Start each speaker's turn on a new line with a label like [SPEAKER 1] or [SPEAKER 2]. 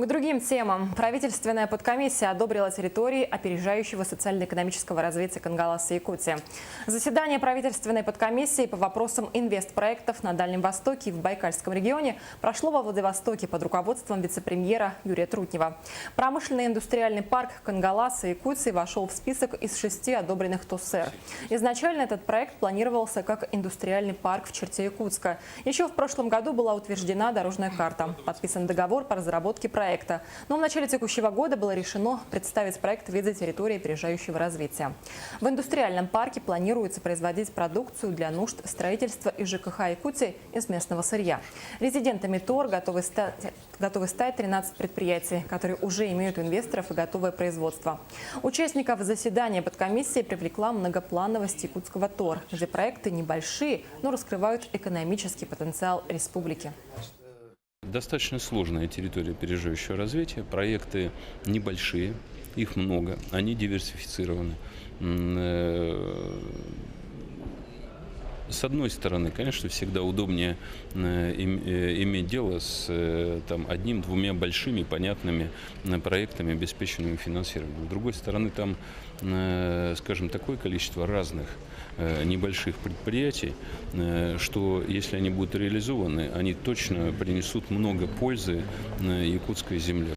[SPEAKER 1] К другим темам. Правительственная подкомиссия одобрила территории опережающего социально-экономического развития Кангаласа и Якутии. Заседание правительственной подкомиссии по вопросам инвестпроектов на Дальнем Востоке и в Байкальском регионе прошло во Владивостоке под руководством вице-премьера Юрия Трутнева. Промышленный индустриальный парк Кангаласа и Якутии вошел в список из 6 одобренных ТОСР. Изначально этот проект планировался как индустриальный парк в черте Якутска. Еще в прошлом году была утверждена дорожная карта, подписан договор по разработке проекта. Но в начале текущего года было решено представить проект в виде территории опережающего развития. В индустриальном парке планируется производить продукцию для нужд строительства и ЖКХ Якутии из местного сырья. Резидентами ТОР готовы стать 13 предприятий, которые уже имеют инвесторов и готовое производство. Участников заседания подкомиссии привлекла многоплановость якутского ТОР, где проекты небольшие, но раскрывают экономический потенциал республики.
[SPEAKER 2] Достаточно сложная территория опережающего развития. Проекты небольшие, их много, они диверсифицированы. С одной стороны, конечно, всегда удобнее иметь дело с одним-двумя большими, понятными проектами, обеспеченными финансированием. С другой стороны, там, скажем, такое количество разных небольших предприятий, что если они будут реализованы, они точно принесут много пользы якутской земле.